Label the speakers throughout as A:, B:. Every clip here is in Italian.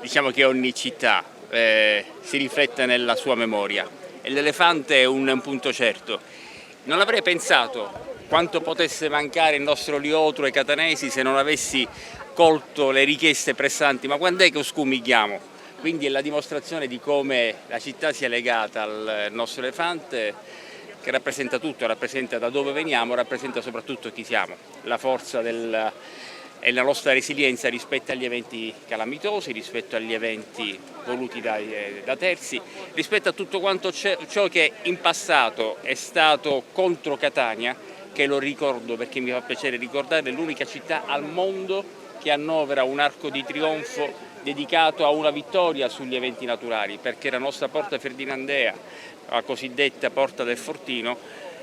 A: diciamo che ogni città si riflette nella sua memoria e l'elefante è un punto certo. Non avrei pensato quanto potesse mancare il nostro Liotro ai catanesi se non avessi colto le richieste pressanti, ma quando è che scumigliamo? Quindi è la dimostrazione di come la città sia legata al nostro elefante, che rappresenta tutto, rappresenta da dove veniamo, rappresenta soprattutto chi siamo, la forza e la nostra resilienza rispetto agli eventi calamitosi, rispetto agli eventi voluti da terzi, rispetto a tutto quanto ciò che in passato è stato contro Catania, che lo ricordo perché mi fa piacere ricordare, è l'unica città al mondo che annovera un arco di trionfo dedicato a una vittoria sugli eventi naturali, perché la nostra Porta Ferdinandea, la cosiddetta Porta del Fortino,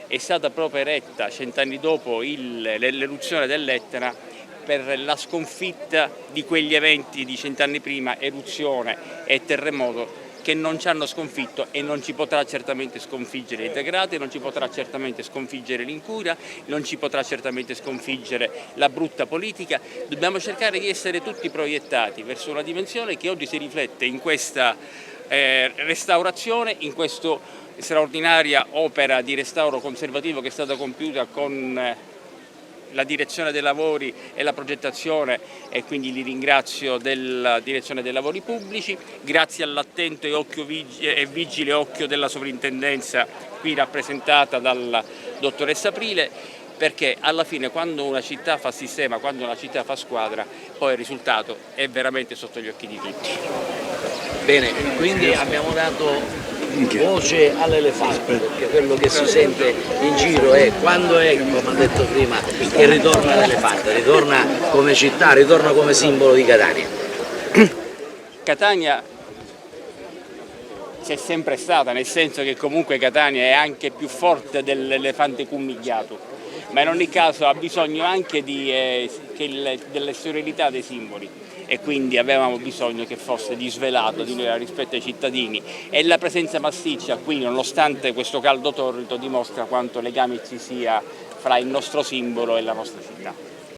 A: è stata proprio eretta 100 anni dopo l'eruzione dell'Etna per la sconfitta di quegli eventi di 100 anni prima, eruzione e terremoto, che non ci hanno sconfitto e non ci potrà certamente sconfiggere il degrado, non ci potrà certamente sconfiggere l'incuria, non ci potrà certamente sconfiggere la brutta politica. Dobbiamo cercare di essere tutti proiettati verso una dimensione che oggi si riflette in questa restaurazione, in questa straordinaria opera di restauro conservativo che è stata compiuta con la direzione dei lavori e la progettazione, e quindi li ringrazio della direzione dei lavori pubblici, grazie all'attento e vigile occhio della sovrintendenza qui rappresentata dalla dottoressa Aprile, perché alla fine quando una città fa sistema, quando una città fa squadra, poi il risultato è veramente sotto gli occhi di tutti.
B: Bene, quindi abbiamo dato voce all'elefante, perché quello che si sente in giro è quando è, come ho detto prima, che ritorna l'elefante, ritorna come città, ritorna come simbolo di Catania.
A: Catania c'è sempre stata, nel senso che comunque Catania è anche più forte dell'elefante cummigliato, ma in ogni caso ha bisogno anche delle sovranità dei simboli, e quindi avevamo bisogno che fosse disvelato rispetto ai cittadini, e la presenza massiccia qui, nonostante questo caldo torrido, dimostra quanto legame ci sia fra il nostro simbolo e la nostra città.